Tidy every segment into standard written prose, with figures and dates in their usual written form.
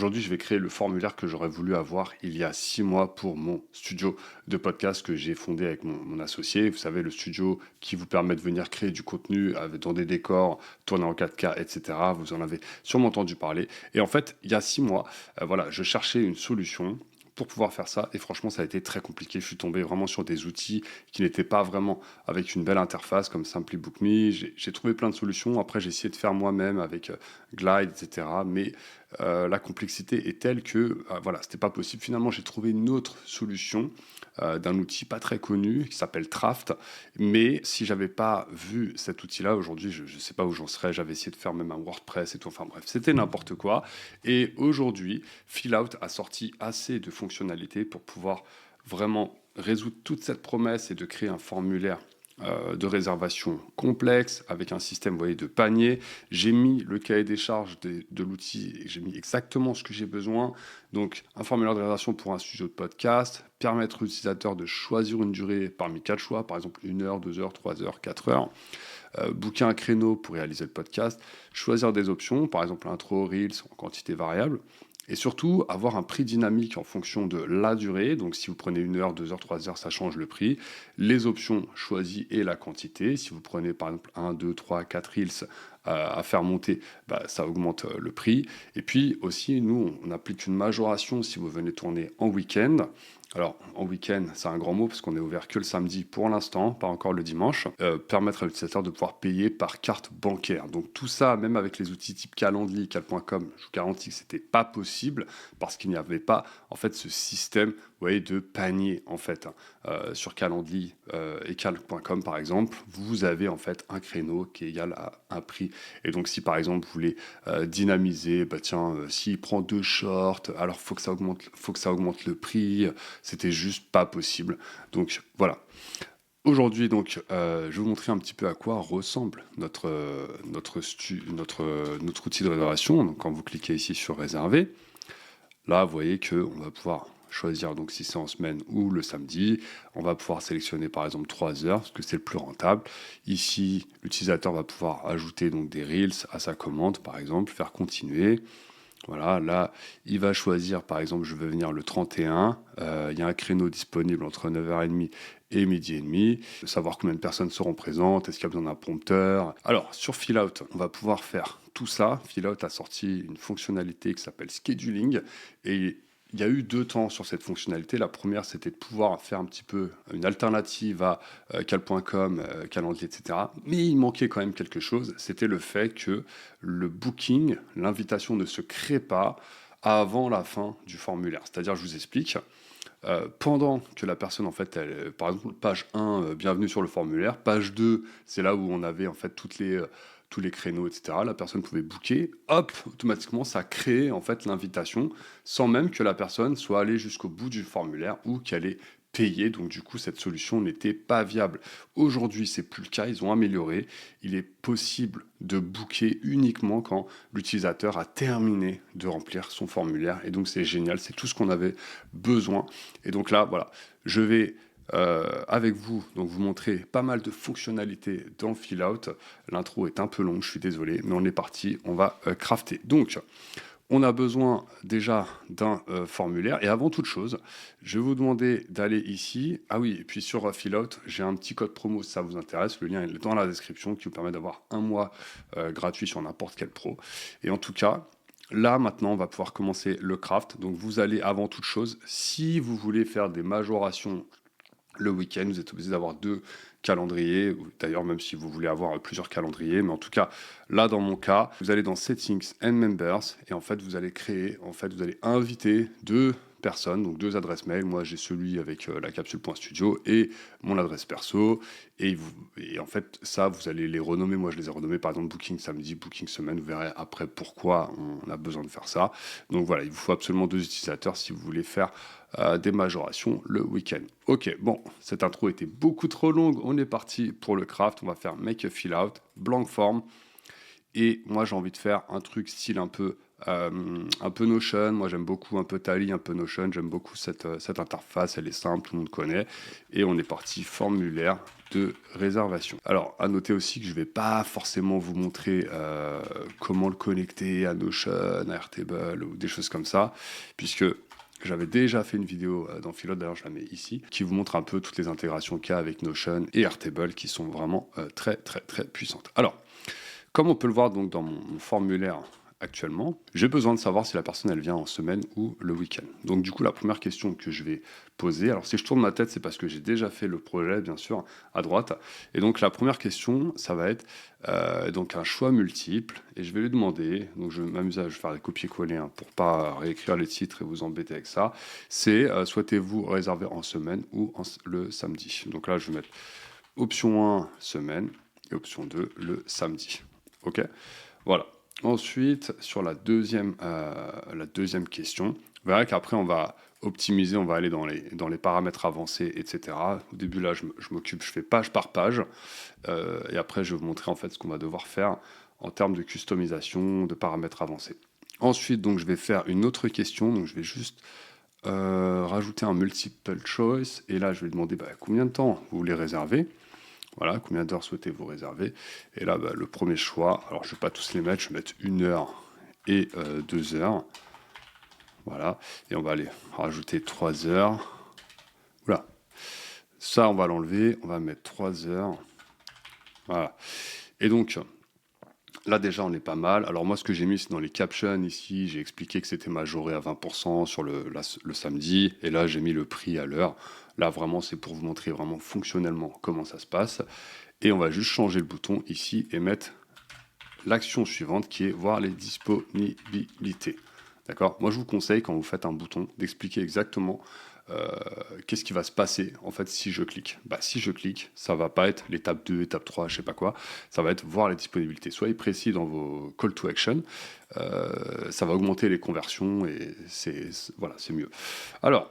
Aujourd'hui, je vais créer le formulaire que j'aurais voulu avoir il y a 6 mois pour mon studio de podcast que j'ai fondé avec mon associé. Vous savez, le studio qui vous permet de venir créer du contenu dans des décors, tourner en 4K, etc. Vous en avez sûrement entendu parler. Et en fait, il y a 6 mois, voilà, je cherchais une solution pour pouvoir faire ça. Et franchement, ça a été très compliqué. Je suis tombé vraiment sur des outils qui n'étaient pas vraiment avec une belle interface comme Simply Book Me. J'ai trouvé plein de solutions. Après, j'ai essayé de faire moi-même avec Glide, etc. Mais la complexité est telle que voilà, c'était pas possible. Finalement, j'ai trouvé une autre solution d'un outil pas très connu qui s'appelle Traft. Mais si j'avais pas vu cet outil-là aujourd'hui, je sais pas où j'en serais. J'avais essayé de faire même un WordPress et tout. Enfin bref, c'était n'importe quoi. Et aujourd'hui, Fillout a sorti assez de fonctionnalités pour pouvoir vraiment résoudre toute cette promesse et de créer un formulaire de réservation complexe avec un système, vous voyez, de panier. J'ai mis le cahier des charges de l'outil et j'ai mis exactement ce que j'ai besoin. Donc, un formulaire de réservation pour un studio de podcast, permettre à l'utilisateur de choisir une durée parmi 4 choix, par exemple 1 heure, 2 heures, 3 heures, 4 heures. Booker un créneau pour réaliser le podcast, choisir des options, par exemple intro, reels en quantité variable. Et surtout, avoir un prix dynamique en fonction de la durée. Donc, si vous prenez 1 heure, 2 heures, 3 heures, ça change le prix. Les options choisies et la quantité. Si vous prenez par exemple 1, 2, 3, 4 reels à faire monter, ça augmente le prix. Et puis aussi, nous, on applique une majoration si vous venez tourner en week-end. Alors, en week-end, c'est un grand mot parce qu'on est ouvert que le samedi pour l'instant, pas encore le dimanche. Permettre à l'utilisateur de pouvoir payer par carte bancaire. Donc tout ça, même avec les outils type Calendly, Cal.com, je vous garantis que c'était pas possible parce qu'il n'y avait pas en fait ce système, vous voyez, de panier en fait. Sur Calendly et Cal.com par exemple, vous avez en fait un créneau qui est égal à un prix. Et donc si par exemple vous voulez dynamiser, s'il prend 2 shorts, alors faut que ça augmente le prix. C'était juste pas possible. Donc voilà. Aujourd'hui, donc, je vais vous montrer un petit peu à quoi ressemble notre outil de réservation. Donc, quand vous cliquez ici sur réserver, là, vous voyez qu'on va pouvoir choisir donc si c'est en semaine ou le samedi. On va pouvoir sélectionner par exemple 3 heures parce que c'est le plus rentable. Ici, l'utilisateur va pouvoir ajouter donc des reels à sa commande, par exemple, faire continuer. Voilà, là, il va choisir, par exemple, je veux venir le 31. Il y a un créneau disponible entre 9h30 et midi et demi. Savoir combien de personnes seront présentes, est-ce qu'il y a besoin d'un prompteur. Alors, sur Fillout, on va pouvoir faire tout ça. Fillout a sorti une fonctionnalité qui s'appelle scheduling. Et il y a eu 2 temps sur cette fonctionnalité. La première, c'était de pouvoir faire un petit peu une alternative à cal.com, Calendly, etc. Mais il manquait quand même quelque chose. C'était le fait que le booking, l'invitation ne se crée pas avant la fin du formulaire. C'est-à-dire, je vous explique, pendant que la personne, en fait, par exemple, page 1, bienvenue sur le formulaire, page 2, c'est là où on avait en fait tous les créneaux, etc. La personne pouvait booker, hop, automatiquement, ça crée en fait l'invitation sans même que la personne soit allée jusqu'au bout du formulaire ou qu'elle ait payé. Donc du coup, cette solution n'était pas viable. Aujourd'hui, c'est plus le cas, ils ont amélioré. Il est possible de booker uniquement quand l'utilisateur a terminé de remplir son formulaire. Et donc c'est génial, c'est tout ce qu'on avait besoin. Et donc là, voilà, je vais avec vous, donc vous montrer pas mal de fonctionnalités dans Fillout. L'intro est un peu longue, je suis désolé, mais on est parti, on va crafter. Donc, on a besoin déjà d'un formulaire. Et avant toute chose, je vais vous demander d'aller ici. Ah oui, et puis sur Fillout, j'ai un petit code promo si ça vous intéresse. Le lien est dans la description qui vous permet d'avoir un mois gratuit sur n'importe quel pro. Et en tout cas, là maintenant, on va pouvoir commencer le craft. Donc vous allez avant toute chose, si vous voulez faire des majorations le week-end, vous êtes obligé d'avoir 2 calendriers, ou d'ailleurs même si vous voulez avoir plusieurs calendriers, mais en tout cas, là dans mon cas, vous allez dans Settings and Members, et en fait vous allez créer, en fait vous allez inviter 2 personnes, donc 2 adresses mail. Moi j'ai celui avec la capsule.studio et mon adresse perso, et en fait ça vous allez les renommer. Moi je les ai renommés par exemple Booking samedi, Booking semaine. Vous verrez après pourquoi on a besoin de faire ça. Donc voilà, il vous faut absolument 2 utilisateurs si vous voulez faire des majorations le week-end. Ok, bon, cette intro était beaucoup trop longue. On est parti pour le craft. On va faire make a fill out, blank form. Et moi, j'ai envie de faire un truc style un peu un peu Notion, moi j'aime beaucoup, un peu Tally, un peu Notion, j'aime beaucoup cette interface, elle est simple, tout le monde connaît. Et on est parti, formulaire de réservation. Alors, à noter aussi que je ne vais pas forcément vous montrer comment le connecter à Notion, à Airtable ou des choses comme ça, puisque j'avais déjà fait une vidéo dans Philote, d'ailleurs je la mets ici, qui vous montre un peu toutes les intégrations qu'il y a avec Notion et Airtable qui sont vraiment très très très puissantes. Alors, comme on peut le voir donc dans mon formulaire actuellement, j'ai besoin de savoir si la personne elle vient en semaine ou le week-end. Donc du coup, la première question que je vais poser, alors si je tourne ma tête, c'est parce que j'ai déjà fait le projet, bien sûr, à droite. Et donc la première question, ça va être donc un choix multiple. Et je vais lui demander, donc je vais m'amuser à faire des copier-coller pour pas réécrire les titres et vous embêter avec ça. C'est souhaitez-vous réserver en semaine ou le samedi. Donc là, je vais mettre option 1, semaine, et option 2, le samedi. Ok, voilà. Ensuite, sur la deuxième question, vous verrez qu'après, on va optimiser, on va aller dans les paramètres avancés, etc. Au début, là, je m'occupe, je fais page par page. Et après, je vais vous montrer en fait ce qu'on va devoir faire en termes de customisation, de paramètres avancés. Ensuite, donc, je vais faire une autre question. Donc, je vais juste rajouter un multiple choice. Et là, je vais demander combien de temps vous voulez réserver. Voilà, combien d'heures souhaitez-vous réserver? Et là, le premier choix, alors je ne vais pas tous les mettre, je vais mettre 1 heure et 2 heures. Voilà, et on va aller rajouter 3 heures. Voilà, ça on va l'enlever, on va mettre 3 heures. Voilà, et donc là déjà on est pas mal. Alors moi ce que j'ai mis c'est dans les captions ici, j'ai expliqué que c'était majoré à 20% sur le samedi, et là j'ai mis le prix à l'heure. Là vraiment c'est pour vous montrer vraiment fonctionnellement comment ça se passe. Et on va juste changer le bouton ici et mettre l'action suivante qui est voir les disponibilités. D'accord? Moi, je vous conseille, quand vous faites un bouton, d'expliquer exactement qu'est-ce qui va se passer en fait si je clique. Si je clique, ça va pas être l'étape 2, étape 3, je sais pas quoi. Ça va être voir les disponibilités. Soyez précis dans vos call to action. Ça va augmenter les conversions et voilà, c'est mieux. Alors,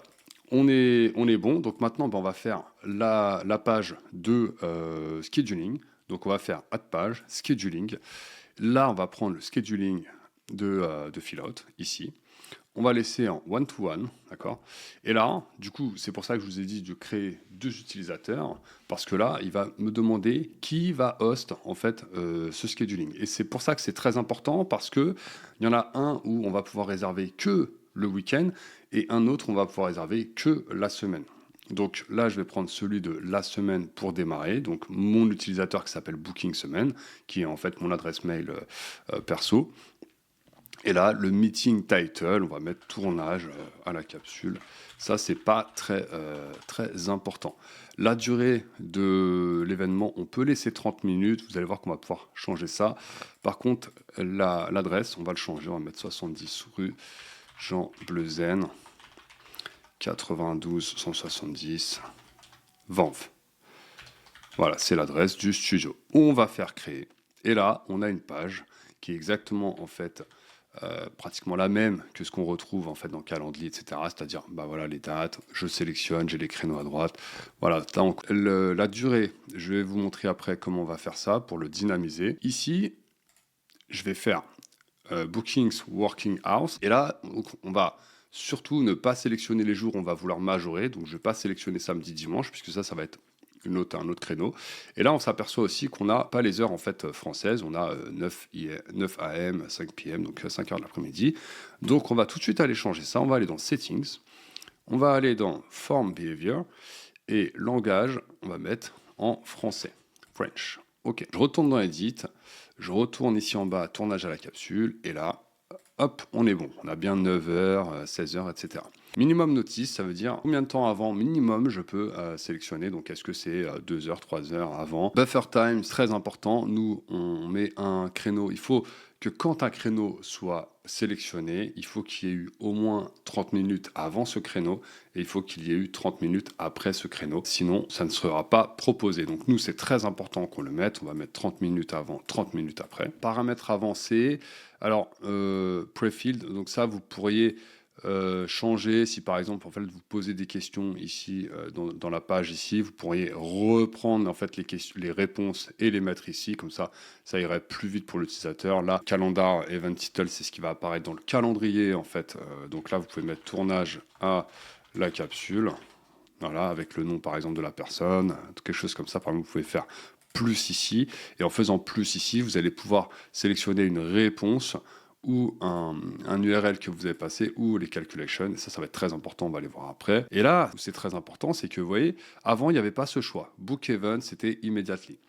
on est bon. Donc maintenant, on va faire la page de scheduling. Donc on va faire add page, scheduling. Là, on va prendre le scheduling de Philote, ici. On va laisser en one-to-one, d'accord? Et là, du coup, c'est pour ça que je vous ai dit de créer 2 utilisateurs, parce que là, il va me demander qui va host, en fait, ce scheduling. Et c'est pour ça que c'est très important, parce que il y en a un où on va pouvoir réserver que le week-end, et un autre, on va pouvoir réserver que la semaine. Donc là, je vais prendre celui de la semaine pour démarrer. Donc mon utilisateur qui s'appelle Booking Semaine, qui est en fait mon adresse mail perso. Et là, le meeting title, on va mettre tournage à la capsule. Ça, c'est pas très important. La durée de l'événement, on peut laisser 30 minutes. Vous allez voir qu'on va pouvoir changer ça. Par contre, l'adresse, on va le changer. On va mettre 70 rue Jean Bleuzen, 92 170, Vanves. Voilà, c'est l'adresse du studio. On va faire créer. Et là, on a une page qui est exactement en fait pratiquement la même que ce qu'on retrouve en fait dans Calendly, etc. C'est-à-dire, voilà les dates, je sélectionne, j'ai les créneaux à droite. Voilà, la durée, je vais vous montrer après comment on va faire ça pour le dynamiser. Ici, je vais faire Bookings Working Hours. Et là, on va surtout ne pas sélectionner les jours où on va vouloir majorer. Donc, je ne vais pas sélectionner samedi, dimanche, puisque ça va être un autre créneau. Et là, on s'aperçoit aussi qu'on n'a pas les heures en fait françaises. On a 9 AM, 5 PM, donc 5 heures de l'après-midi. Donc, on va tout de suite aller changer ça. On va aller dans Settings. On va aller dans Form Behavior. Et langage, on va mettre en français. French. Ok. Je retourne dans Edit. Je retourne ici en bas, tournage à la capsule. Et là, hop, on est bon. On a bien 9h, 16h, etc. Minimum notice, ça veut dire combien de temps avant minimum je peux sélectionner. Donc, est-ce que c'est 2 heures, 3 heures avant? Buffer time, c'est très important. Nous, on met un créneau. Il faut que quand un créneau soit sélectionné, il faut qu'il y ait eu au moins 30 minutes avant ce créneau et il faut qu'il y ait eu 30 minutes après ce créneau. Sinon, ça ne sera pas proposé. Donc, nous, c'est très important qu'on le mette. On va mettre 30 minutes avant, 30 minutes après. Paramètres avancés. Alors, pre-field, donc ça, vous pourriez changer. Si par exemple, en fait, vous posez des questions ici dans la page ici, vous pourriez reprendre en fait les réponses et les mettre ici. Comme ça irait plus vite pour l'utilisateur. Là, calendar event title, c'est ce qui va apparaître dans le calendrier en fait. Donc là, vous pouvez mettre tournage à la capsule. Voilà, avec le nom par exemple de la personne, quelque chose comme ça. Par exemple, vous pouvez faire plus ici. Et en faisant plus ici, vous allez pouvoir sélectionner une réponse ou un URL que vous avez passé ou les calculations. Ça va être très important, on va les voir après. Et là, c'est très important, c'est que vous voyez, avant, il n'y avait pas ce choix. Book event, c'était immediately.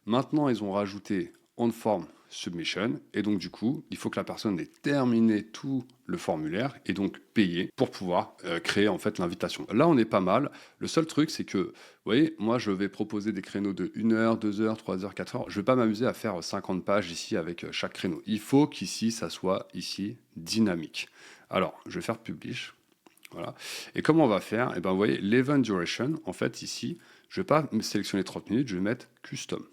Maintenant, ils ont rajouté on form submission. Et donc, du coup, il faut que la personne ait terminé tout le formulaire et donc payé pour pouvoir créer en fait l'invitation. Là, on est pas mal. Le seul truc, c'est que, vous voyez, moi, je vais proposer des créneaux de 1 heure, 2 heures, 3 heures, 4 heures. Je ne vais pas m'amuser à faire 50 pages ici avec chaque créneau. Il faut qu'ici, ça soit ici dynamique. Alors, je vais faire publish. Voilà. Et comment on va faire? Eh bien, vous voyez, l'event duration, en fait, ici, je ne vais pas me sélectionner 30 minutes, je vais mettre custom.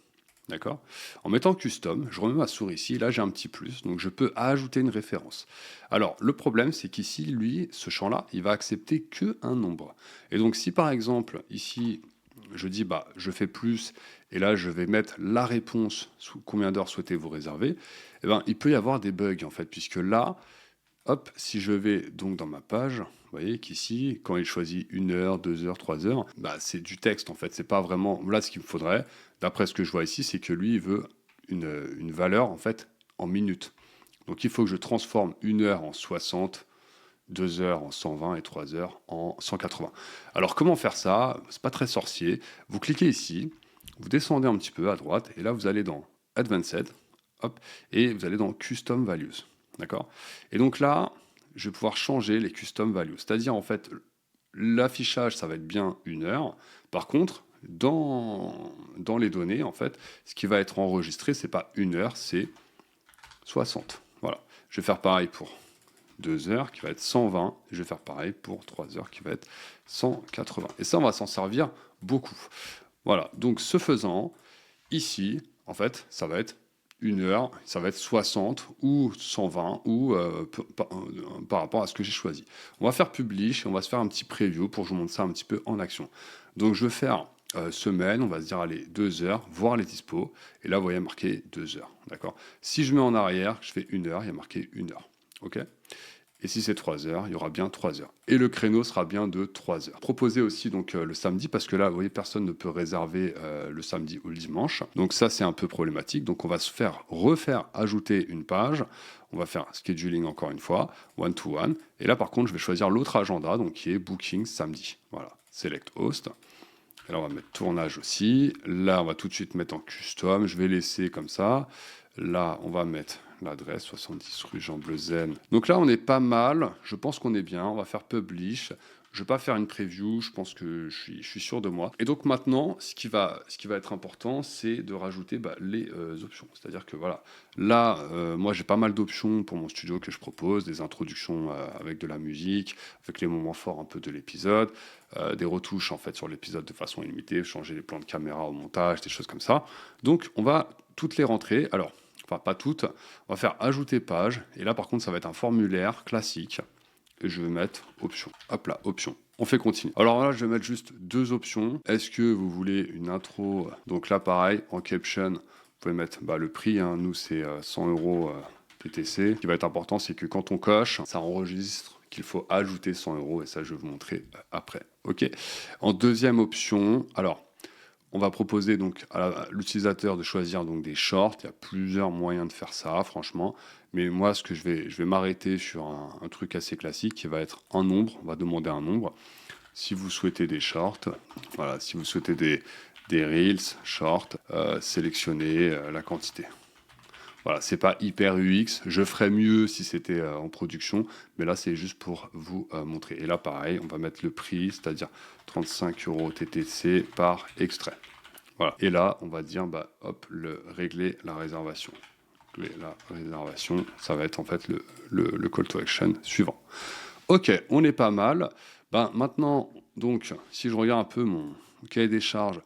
D'accord? En mettant custom, je remets ma souris ici, là j'ai un petit plus, donc je peux ajouter une référence. Alors, le problème, c'est qu'ici, lui, ce champ-là, il va accepter qu'un nombre. Et donc, si par exemple, ici, je dis, bah, je fais plus, et là, je vais mettre la réponse, sous combien d'heures souhaitez-vous réserver, eh ben, il peut y avoir des bugs, en fait, puisque là, hop, si je vais donc dans ma page, vous voyez qu'ici, quand il choisit 1 heure, 2 heures, 3 heures, bah, c'est du texte en fait. C'est pas vraiment. Là, ce qu'il me faudrait, d'après ce que je vois ici, c'est que lui, il veut une valeur en fait en minutes. Donc il faut que je transforme 1 heure en 60, 2 heures en 120 et 3 heures en 180. Alors comment faire ça? C'est pas très sorcier. Vous cliquez ici, vous descendez un petit peu à droite, et là vous allez dans Advanced, hop, et vous allez dans Custom Values. D'accord? Et donc là, je vais pouvoir changer les custom values. C'est-à-dire, en fait, l'affichage, ça va être bien 1 heure. Par contre, dans les données, en fait, ce qui va être enregistré, c'est pas 1 heure, c'est 60. Voilà. Je vais faire pareil pour 2 heures, qui va être 120. Et je vais faire pareil pour 3 heures, qui va être 180. Et ça, on va s'en servir beaucoup. Voilà. Donc, ce faisant, ici, en fait, ça va être 1 heure, ça va être 60 ou 120 ou par rapport à ce que j'ai choisi. On va faire publish et on va se faire un petit preview pour que je vous montre ça un petit peu en action. Donc je vais faire semaine, on va se dire allez 2 heures, voir les dispos. Et là vous voyez marqué 2 heures. D'accord. Si je mets en arrière, je fais 1 heure, il y a marqué 1 heure. Ok. Et si c'est 3 heures, il y aura bien 3 heures. Et le créneau sera bien de 3 heures. Proposez aussi donc le samedi, parce que là, vous voyez, personne ne peut réserver le samedi ou le dimanche. Donc ça, c'est un peu problématique. Donc on va se refaire ajouter une page. On va faire scheduling encore une fois, one-to-one. Et là, par contre, je vais choisir l'autre agenda, donc qui est booking samedi. Voilà, select host. Et là, on va mettre tournage aussi. Là, on va tout de suite mettre en custom. Je vais laisser comme ça. Là, on va mettre l'adresse 70 rue Jean Bleuzen. Donc là, on est pas mal. Je pense qu'on est bien. On va faire publish. Je ne vais pas faire une preview. Je pense que je suis sûr de moi. Et donc maintenant, ce qui va être important, c'est de rajouter les options. C'est-à-dire que voilà, là, moi, j'ai pas mal d'options pour mon studio que je propose, des introductions avec de la musique, avec les moments forts un peu de l'épisode, des retouches en fait sur l'épisode de façon illimitée, changer les plans de caméra au montage, des choses comme ça. Donc, on va toutes les rentrer. Alors, enfin pas toutes, on va faire ajouter page, et là par contre ça va être un formulaire classique, et je vais mettre option. Hop là, option. On fait continue. Alors là, je vais mettre juste 2 options. Est-ce que vous voulez une intro? Donc là, pareil, en caption, vous pouvez mettre le prix, hein. Nous c'est 100 € TTC. Ce qui va être important, c'est que quand on coche, ça enregistre qu'il faut ajouter 100 €, et ça je vais vous montrer après. Ok. En deuxième option, alors on va proposer donc à l'utilisateur de choisir donc des shorts. Il y a plusieurs moyens de faire ça, franchement. Mais moi, je vais m'arrêter sur un truc assez classique qui va être un nombre. On va demander un nombre. Si vous souhaitez des shorts, voilà. Si vous souhaitez des reels, shorts, sélectionnez la quantité. Voilà, c'est pas hyper UX. Je ferais mieux si c'était en production, mais là c'est juste pour vous montrer. Et là pareil, on va mettre le prix, c'est-à-dire 35 € TTC par extrait. Voilà. Et là, on va dire hop, régler la réservation. Régler la réservation, ça va être en fait le call to action suivant. Ok, on est pas mal. Maintenant, donc, si je regarde un peu mon cahier des charges,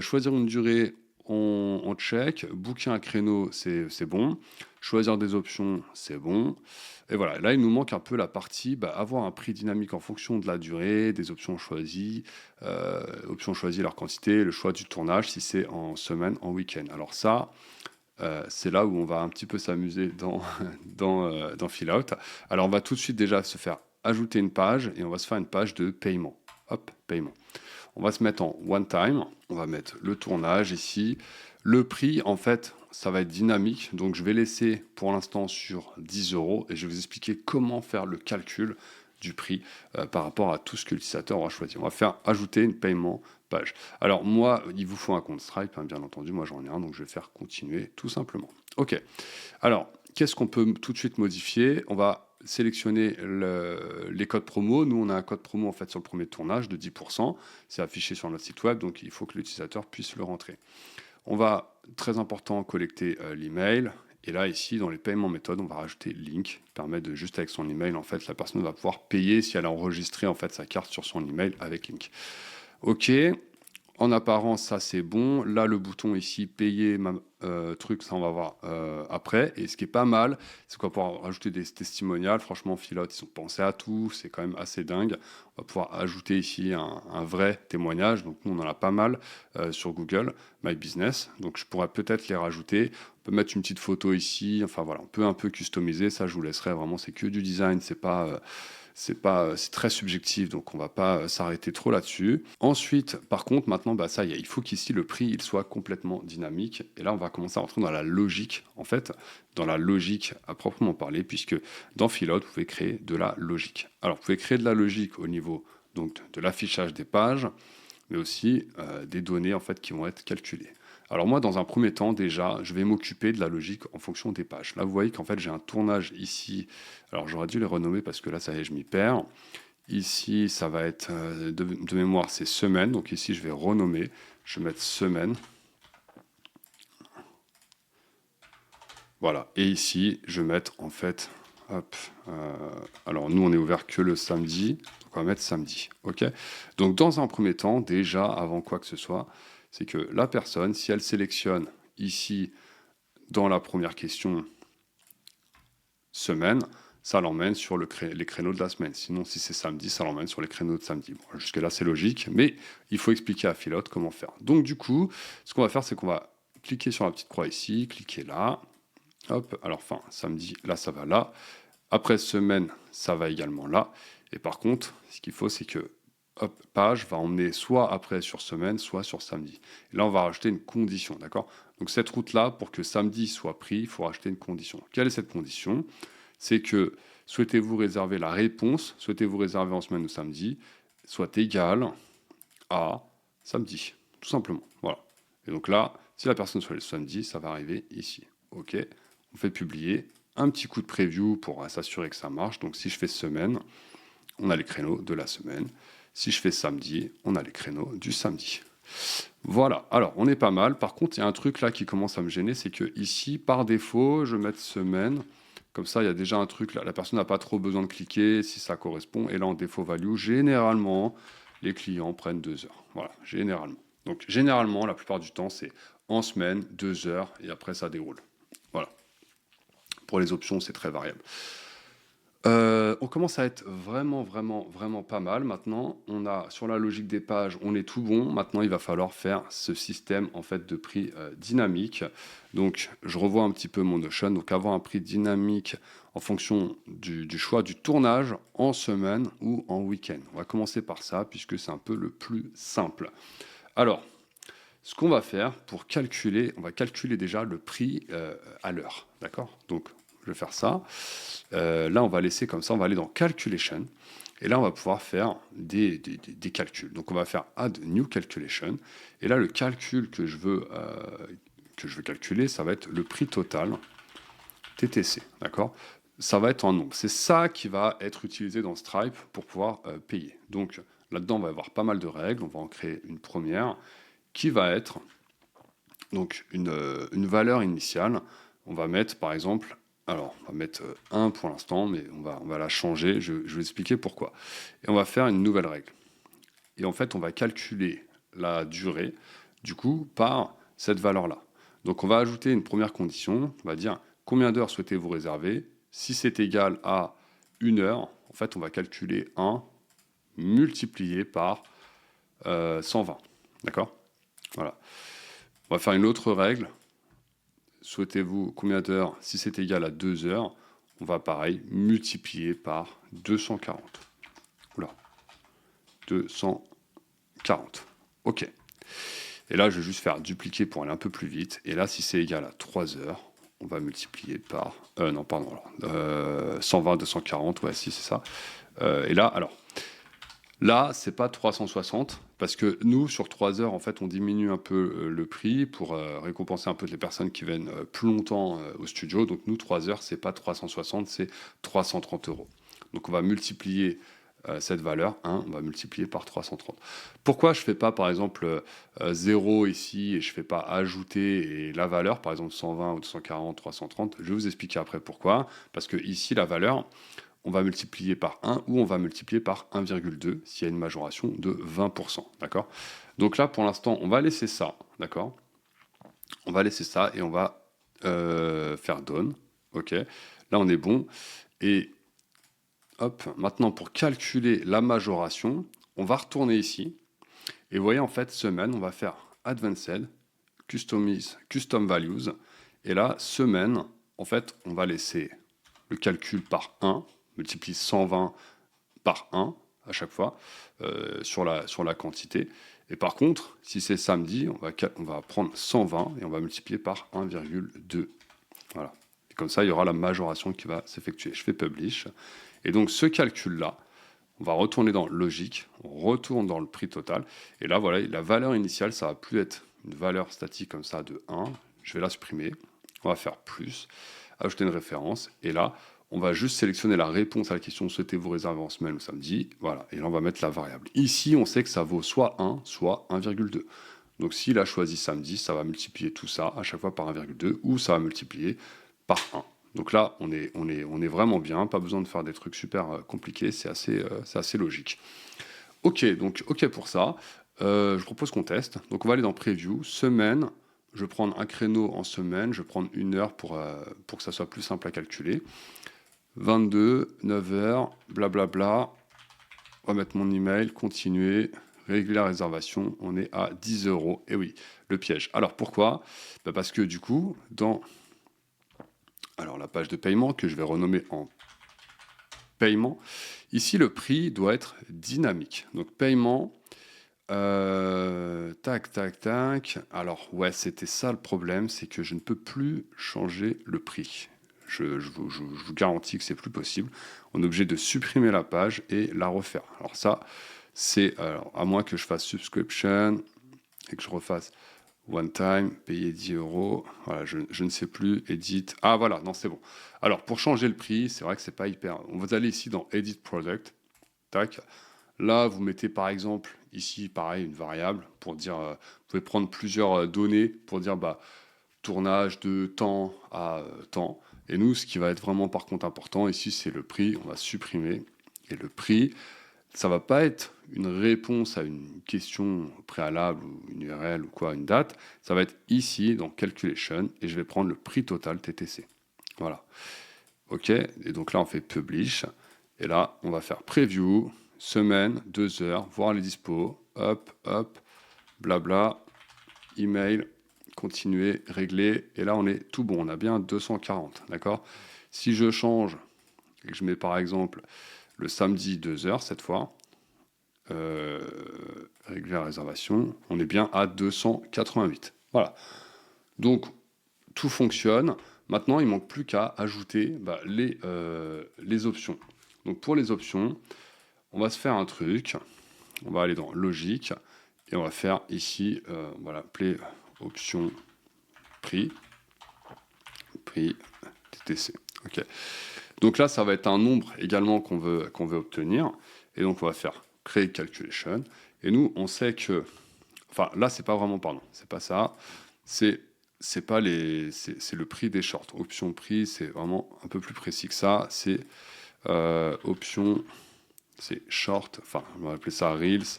choisir une durée. on check, booker un créneau, c'est bon, choisir des options, c'est bon. Et voilà, là, il nous manque un peu la partie, avoir un prix dynamique en fonction de la durée, des options choisies, leur quantité, le choix du tournage, si c'est en semaine, en week-end. Alors ça, c'est là où on va un petit peu s'amuser dans Fill-Out. Alors, on va tout de suite déjà se faire ajouter une page et on va se faire une page de paiement. Hop, paiement. On va se mettre en one time, on va mettre le tournage ici. Le prix, en fait, ça va être dynamique. Donc, je vais laisser pour l'instant sur 10 euros et je vais vous expliquer comment faire le calcul du prix par rapport à tout ce que l'utilisateur aura choisi. On va faire ajouter une paiement page. Alors, moi, il vous faut un compte Stripe, hein, bien entendu. Moi, j'en ai un, donc je vais faire continuer tout simplement. OK. Alors, qu'est-ce qu'on peut tout de suite modifier? On va sélectionner les codes promo. Nous, on a un code promo en fait sur le premier tournage de 10%. C'est affiché sur notre site web, donc il faut que l'utilisateur puisse le rentrer. On va, très important, collecter l'email. Et là, ici, dans les paiements méthodes, on va rajouter link, qui permet de, juste avec son email, en fait, la personne va pouvoir payer si elle a enregistré en fait sa carte sur son email avec link. OK. En apparence, ça c'est bon. Là, le bouton ici, payer truc, ça on va voir après. Et ce qui est pas mal, c'est qu'on va pouvoir rajouter des testimonials. Franchement, Fill-Out, ils ont pensé à tout. C'est quand même assez dingue. On va pouvoir ajouter ici un vrai témoignage. Donc, nous, on en a pas mal sur Google My Business. Donc, je pourrais peut-être les rajouter. On peut mettre une petite photo ici. Enfin, voilà, on peut un peu customiser. Ça, je vous laisserai vraiment. C'est que du design. C'est très subjectif, donc on va pas s'arrêter trop là-dessus. Ensuite, par contre, maintenant, ça y est, il faut qu'ici le prix il soit complètement dynamique. Et là, on va commencer à rentrer dans la logique, en fait, dans la logique à proprement parler, puisque dans Fill-Out, vous pouvez créer de la logique. Alors, vous pouvez créer de la logique au niveau donc de l'affichage des pages, mais aussi des données en fait qui vont être calculées. Alors moi, dans un premier temps, déjà, je vais m'occuper de la logique en fonction des pages. Là, vous voyez qu'en fait, j'ai un tournage ici. Alors, j'aurais dû les renommer parce que là, ça y est, je m'y perds. Ici, ça va être, de mémoire, c'est semaine. Donc ici, je vais renommer. Je vais mettre semaine. Voilà. Et ici, je vais mettre, en fait, hop. Alors, nous, on est ouvert que le samedi. Donc, on va mettre samedi. OK? Donc, dans un premier temps, déjà, avant quoi que ce soit, c'est que la personne, si elle sélectionne ici, dans la première question, semaine, ça l'emmène sur les créneaux de la semaine. Sinon, si c'est samedi, ça l'emmène sur les créneaux de samedi. Bon, jusque-là, c'est logique, mais il faut expliquer à Fill-Out comment faire. Donc, du coup, ce qu'on va faire, c'est qu'on va cliquer sur la petite croix ici, cliquer là. Hop, alors, enfin, samedi, là, ça va là. Après semaine, ça va également là. Et par contre, ce qu'il faut, c'est que hop, page va emmener soit après sur semaine, soit sur samedi. Et là, on va rajouter une condition, d'accord? Donc cette route-là, pour que samedi soit pris, il faut rajouter une condition. Quelle est cette condition? C'est que souhaitez-vous réserver la réponse, souhaitez-vous réserver en semaine ou samedi, soit égale à samedi, tout simplement. Voilà. Et donc là, si la personne souhaite le samedi, ça va arriver ici. OK, on fait publier. Un petit coup de preview pour s'assurer que ça marche. Donc si je fais semaine, on a les créneaux de la semaine. Si je fais samedi, on a les créneaux du samedi. Voilà, alors on est pas mal. Par contre, il y a un truc là qui commence à me gêner, c'est que ici, par défaut, je vais mettre semaine. Comme ça, il y a déjà un truc là. La personne n'a pas trop besoin de cliquer si ça correspond. Et là, en défaut value, généralement, les clients prennent 2 heures. Voilà, généralement. Donc, généralement, la plupart du temps, c'est en semaine, 2 heures, et après, ça déroule. Voilà. Pour les options, c'est très variable. On commence à être vraiment, vraiment, vraiment pas mal. Maintenant, on a sur la logique des pages, on est tout bon. Maintenant, il va falloir faire ce système en fait de prix dynamique. Donc, je revois un petit peu mon Notion. Donc, avoir un prix dynamique en fonction du choix du tournage en semaine ou en week-end. On va commencer par ça puisque c'est un peu le plus simple. Alors, ce qu'on va faire pour calculer, on va calculer déjà le prix à l'heure, d'accord? Donc, je vais faire ça. Là, on va laisser comme ça, on va aller dans Calculation. Et là, on va pouvoir faire des calculs. Donc, on va faire Add New Calculation. Et là, le calcul que je veux calculer, ça va être le prix total TTC, d'accord? Ça va être en nombre. C'est ça qui va être utilisé dans Stripe pour pouvoir payer. Donc, là-dedans, on va avoir pas mal de règles. On va en créer une première qui va être donc une valeur initiale. On va mettre par exemple, alors on va mettre 1 pour l'instant, mais on va la changer, je vais expliquer pourquoi. Et on va faire une nouvelle règle. Et en fait, on va calculer la durée, du coup, par cette valeur-là. Donc on va ajouter une première condition, on va dire combien d'heures souhaitez-vous réserver. Si c'est égal à 1 heure, en fait on va calculer 1 multiplié par 120. D'accord? Voilà. On va faire une autre règle. Souhaitez-vous combien d'heures? Si c'est égal à 2 heures, on va pareil multiplier par 240. Oula. 240. OK. Et là, je vais juste faire dupliquer pour aller un peu plus vite. Et là, si c'est égal à 3 heures, on va multiplier par... non, pardon. 120, 240, ouais, si, c'est ça. Et là, alors... Là, c'est pas 360, parce que nous, sur 3 heures, en fait, on diminue un peu le prix pour récompenser un peu les personnes qui viennent plus longtemps au studio. Donc nous, 3 heures, c'est pas 360, c'est 330 euros. Donc on va multiplier cette valeur, 1, on va multiplier par 330. Pourquoi je fais pas, par exemple, 0 ici, et je fais pas ajouter et la valeur, par exemple 120 ou 240, 330? Je vais vous expliquer après pourquoi. Parce que ici, la valeur... on va multiplier par 1 ou on va multiplier par 1,2 s'il y a une majoration de 20%, d'accord? Donc là, pour l'instant, on va laisser ça, d'accord? On va laisser ça et on va faire done, ok? Là, on est bon. Et hop, maintenant, pour calculer la majoration, on va retourner ici. Et vous voyez, en fait, semaine, on va faire Advanced, Customize, Custom Values. Et là, semaine, en fait, on va laisser le calcul par 1, multiplie 120 par 1 à chaque fois sur la quantité. Et par contre, si c'est samedi, on va prendre 120 et on va multiplier par 1,2. Voilà. Et comme ça, il y aura la majoration qui va s'effectuer. Je fais Publish. Et donc, ce calcul-là, on va retourner dans Logique, on retourne dans le prix total. Et là, voilà, la valeur initiale, ça va plus être une valeur statique comme ça de 1. Je vais la supprimer. On va faire plus, ajouter une référence. Et là, on va juste sélectionner la réponse à la question souhaitez-vous réserver en semaine ou samedi. Voilà, et là on va mettre la variable. Ici, on sait que ça vaut soit 1, soit 1,2. Donc s'il a choisi samedi, ça va multiplier tout ça à chaque fois par 1,2 ou ça va multiplier par 1. Donc là, on est vraiment bien, pas besoin de faire des trucs super compliqués, c'est assez logique. Ok, donc ok pour ça. Je propose qu'on teste. Donc on va aller dans Preview, semaine. Je vais prendre un créneau en semaine, je vais prendre 1 heure pour que ça soit plus simple à calculer. 22, 9h, blablabla. On va mettre mon email, continuer, régler la réservation. On est à 10 euros. Et oui, le piège. Alors pourquoi? Parce que du coup, dans la page de paiement que je vais renommer en paiement, ici le prix doit être dynamique. Donc paiement, tac, tac, tac. Alors ouais, c'était ça le problème, c'est que je ne peux plus changer le prix. Je vous garantis que c'est plus possible. On est obligé de supprimer la page et la refaire. Alors ça, c'est à moins que je fasse subscription et que je refasse one time, payer 10 euros. Voilà, je ne sais plus. Edit. Ah voilà, non, c'est bon. Alors pour changer le prix, c'est vrai que c'est pas hyper. On va aller ici dans Edit Product. Tac. Là, vous mettez par exemple ici, pareil, une variable pour dire. Vous pouvez prendre plusieurs données pour dire tournage de temps à temps. Et nous, ce qui va être vraiment par contre important ici, c'est le prix. On va supprimer. Et le prix, ça va pas être une réponse à une question préalable ou une URL ou quoi, une date. Ça va être ici dans Calculation et je vais prendre le prix total TTC. Voilà. OK. Et donc là, on fait Publish. Et là, on va faire Preview, semaine, 2 heures, voir les dispos. Hop, hop, blabla, email, continuer, régler. Et là, on est tout bon. On a bien 240. D'accord? Si je change et que je mets par exemple le samedi 2 heures cette fois, régler la réservation, on est bien à 288. Voilà. Donc, tout fonctionne. Maintenant, il ne manque plus qu'à ajouter les options. Donc, pour les options, on va se faire un truc. On va aller dans Logique et on va faire ici, on va l'appeler option prix TTC. OK. Donc là, ça va être un nombre également qu'on veut obtenir. Et donc, on va faire Create Calculation. Et nous, on sait que... Enfin, là, c'est pas vraiment, pardon, c'est pas ça. C'est le prix des shorts. Option prix, c'est vraiment un peu plus précis que ça. C'est option, c'est short, enfin, on va appeler ça Reels,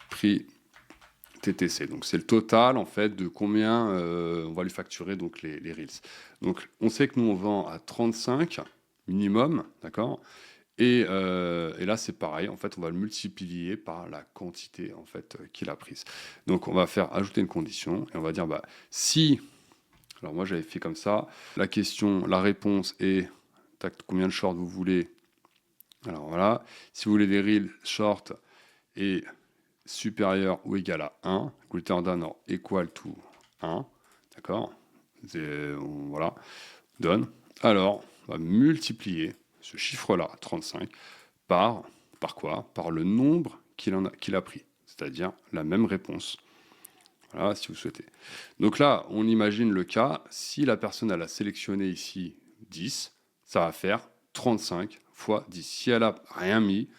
prix TTC. Donc c'est le total en fait de combien on va lui facturer donc les Reels. Donc on sait que nous on vend à 35 minimum, d'accord, et là c'est pareil, en fait on va le multiplier par la quantité en fait qu'il a prise. Donc on va faire ajouter une condition et on va dire bah si, alors moi j'avais fait comme ça, la réponse est tac, combien de shorts vous voulez. Alors voilà, si vous voulez des Reels short et supérieur ou égal à 1, greater than or equal to 1, d'accord, voilà, donne. Alors, on va multiplier ce chiffre-là, 35, par quoi? Par le nombre qu'il a pris, c'est-à-dire la même réponse. Voilà, si vous souhaitez. Donc là, on imagine le cas, si la personne elle a sélectionné ici 10, ça va faire 35 fois 10. Si elle a rien mis,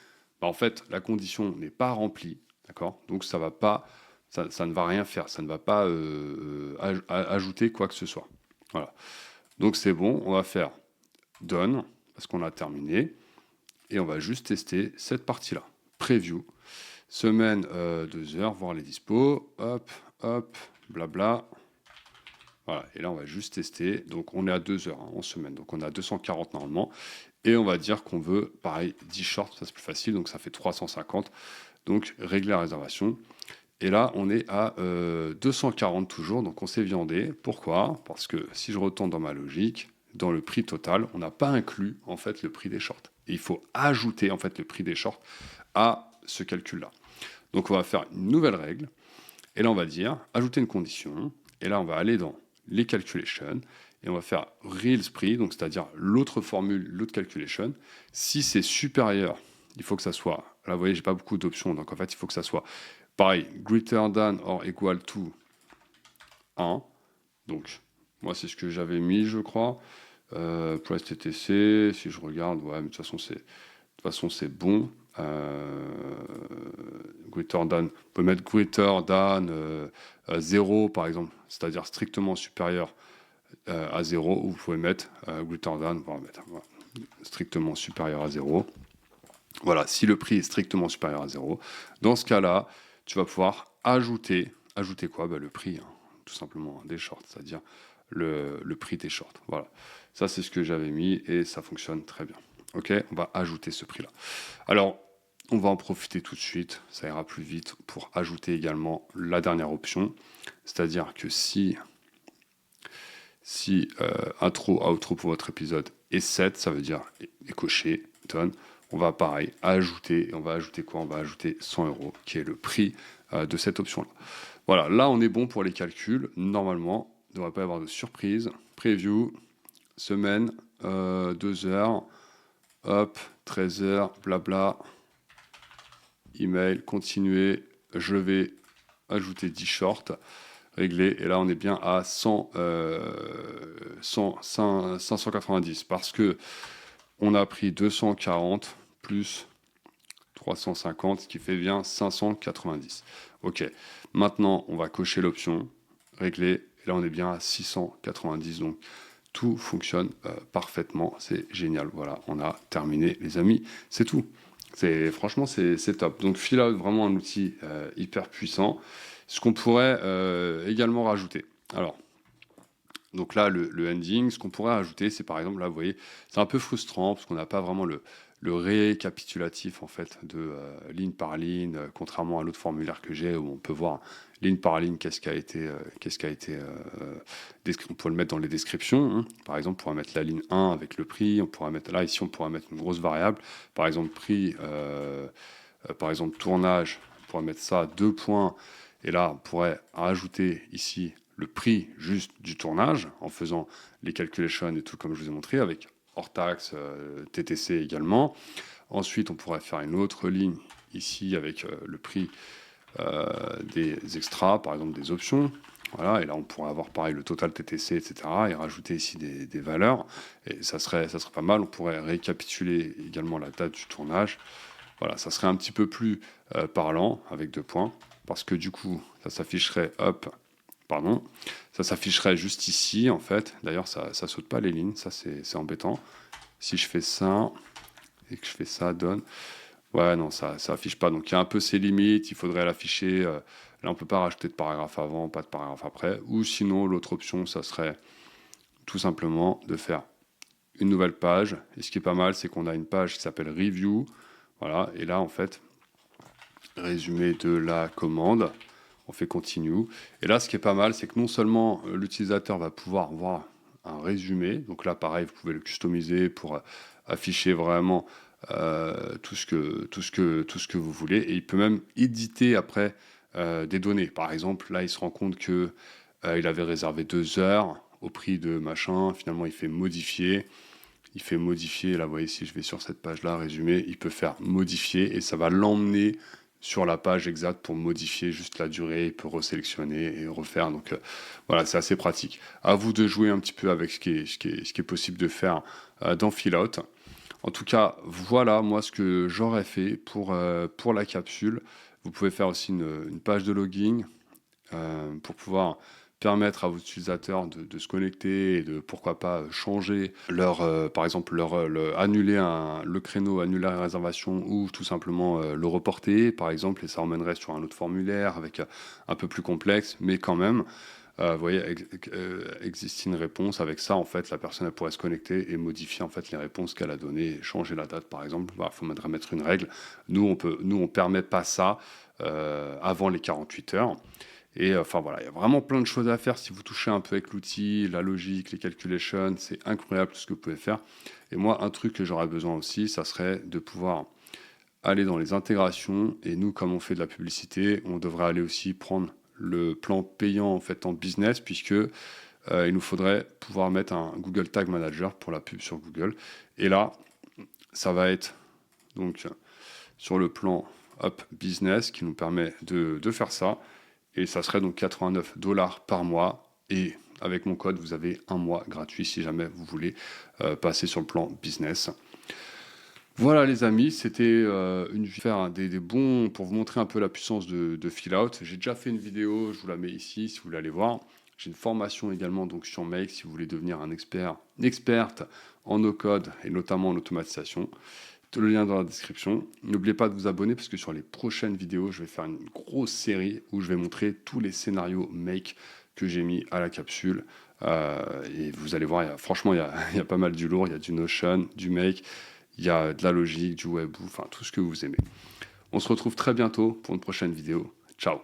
bah en fait, la condition n'est pas remplie, d'accord? Donc ça va pas, ça ne va rien faire, ça ne va pas ajouter quoi que ce soit. Voilà. Donc c'est bon, on va faire done, parce qu'on a terminé, et on va juste tester cette partie-là. Preview, semaine 2 heures, voir les dispos, hop, hop, blabla. Voilà, et là on va juste tester. Donc on est à 2 heures en semaine, donc on est à 240 normalement. Et on va dire qu'on veut, pareil, 10 shorts, ça c'est plus facile, donc ça fait 350. Donc régler la réservation. Et là on est à 240 toujours, donc on s'est viandé. Pourquoi? Parce que si je retourne dans ma logique, dans le prix total, on n'a pas inclus en fait le prix des shorts. Et il faut ajouter en fait le prix des shorts à ce calcul-là. Donc on va faire une nouvelle règle. Et là, on va dire ajouter une condition. Et là, on va aller dans les calculations. Et on va faire reels prix, donc c'est-à-dire l'autre formule, l'autre calculation. Si c'est supérieur, il faut que ça soit. Là, vous voyez, j'ai pas beaucoup d'options. Donc en fait, il faut que ça soit pareil, greater than or equal to 1. Donc, moi, c'est ce que j'avais mis, je crois. Price TTC, si je regarde, ouais, mais de toute façon, c'est bon. Greater than, on peut mettre greater than 0 par exemple, c'est-à-dire strictement supérieur à 0, ou vous pouvez mettre greater than, on va mettre strictement supérieur à 0. Voilà, si le prix est strictement supérieur à 0, dans ce cas-là, tu vas pouvoir ajouter quoi? Le prix, hein, tout simplement, des shorts, c'est-à-dire le prix des shorts. Voilà, ça c'est ce que j'avais mis et ça fonctionne très bien. Ok, on va ajouter ce prix-là. Alors, on va en profiter tout de suite, ça ira plus vite pour ajouter également la dernière option, c'est-à-dire que si intro, outro pour votre épisode est 7, ça veut dire est coché, done. On va pareil ajouter, et on va ajouter quoi? On va ajouter 100 euros, qui est le prix de cette option-là. Voilà, là on est bon pour les calculs. Normalement, il ne devrait pas y avoir de surprise. Preview, semaine, 2 heures, hop, 13 heures, blabla. Email, continuer, je vais ajouter 10 shorts, régler, et là on est bien à 590 parce que on a pris 240 plus 350, ce qui fait bien 590. Ok, maintenant on va cocher l'option, régler, et là on est bien à 690, donc tout fonctionne parfaitement, c'est génial. Voilà, on a terminé les amis, c'est tout. Franchement, c'est top. Donc, Filout, vraiment un outil hyper puissant. Ce qu'on pourrait également rajouter. Alors, donc là, le ending, ce qu'on pourrait rajouter, c'est par exemple, là, vous voyez, c'est un peu frustrant parce qu'on n'a pas vraiment le récapitulatif en fait de ligne par ligne, contrairement à l'autre formulaire que j'ai où on peut voir ligne par ligne qu'est-ce qui a été on peut le mettre dans les descriptions, hein. Par exemple, on pourrait mettre la ligne 1 avec le prix, on pourrait mettre là ici on pourrait mettre une grosse variable, par exemple prix, par exemple tournage, on pourrait mettre ça 2 points et là on pourrait rajouter ici le prix juste du tournage en faisant les calculations et tout comme je vous ai montré avec hors taxe, TTC également. Ensuite, on pourrait faire une autre ligne ici avec le prix des extras, par exemple des options. Voilà, et là, on pourrait avoir pareil le total TTC, etc. et rajouter ici des valeurs. Et ça serait pas mal. On pourrait récapituler également la date du tournage. Voilà, ça serait un petit peu plus parlant avec 2 points. Parce que du coup, ça s'afficherait, pardon, ça s'afficherait juste ici en fait. D'ailleurs, ça saute pas les lignes, ça c'est embêtant. Si je fais ça et que je fais ça, donne. Ouais, non, ça affiche pas. Donc il y a un peu ses limites. Il faudrait l'afficher Là, on ne peut pas rajouter de paragraphe avant, pas de paragraphe après. Ou sinon, l'autre option, ça serait tout simplement de faire une nouvelle page. Et ce qui est pas mal, c'est qu'on a une page qui s'appelle Review. Voilà, et là, en fait, résumé de la commande. On fait Continue. Et là, ce qui est pas mal, c'est que non seulement l'utilisateur va pouvoir voir un résumé. Donc là, pareil, vous pouvez le customiser pour afficher vraiment tout ce que vous voulez. Et il peut même éditer après des données. Par exemple, là, il se rend compte que il avait réservé 2 heures au prix de machin. Finalement, il fait modifier. Là, vous voyez, si je vais sur cette page-là, résumé, il peut faire modifier et ça va l'emmener sur la page exacte pour modifier juste la durée. Il peut resélectionner et refaire. Donc voilà, c'est assez pratique. À vous de jouer un petit peu avec ce qui est possible de faire dans Fillout. En tout cas, voilà moi ce que j'aurais fait pour la capsule. Vous pouvez faire aussi une page de login pour pouvoir permettre à vos utilisateurs de se connecter et de pourquoi pas changer par exemple annuler le créneau, annuler la réservation ou tout simplement le reporter par exemple, et ça emmènerait sur un autre formulaire avec un peu plus complexe, mais quand même vous voyez, existe une réponse. Avec ça, en fait, la personne elle pourrait se connecter et modifier en fait les réponses qu'elle a données, changer la date, par exemple. Il faudrait mettre une règle. Nous, on permet pas ça avant les 48 heures. Et enfin voilà, il y a vraiment plein de choses à faire si vous touchez un peu avec l'outil, la logique, les calculations. C'est incroyable tout ce que vous pouvez faire. Et moi, un truc que j'aurais besoin aussi, ça serait de pouvoir aller dans les intégrations. Et nous, comme on fait de la publicité, on devrait aller aussi prendre le plan payant en fait en business, puisque il nous faudrait pouvoir mettre un Google Tag Manager pour la pub sur Google. Et là, ça va être donc sur le plan Up Business qui nous permet de faire ça. Et ça serait donc 89 $ par mois. Et avec mon code, vous avez un mois gratuit si jamais vous voulez passer sur le plan business. Voilà les amis, c'était faire des bons pour vous montrer un peu la puissance de Fillout. J'ai déjà fait une vidéo, je vous la mets ici si vous voulez aller voir. J'ai une formation également donc sur Make si vous voulez devenir une experte en no-code et notamment en automatisation. Tout le lien dans la description. N'oubliez pas de vous abonner parce que sur les prochaines vidéos, je vais faire une grosse série où je vais montrer tous les scénarios Make que j'ai mis à la capsule. Et vous allez voir, franchement, il y a pas mal du lourd. Il y a du Notion, du Make. Il y a de la logique, du web, enfin tout ce que vous aimez. On se retrouve très bientôt pour une prochaine vidéo. Ciao!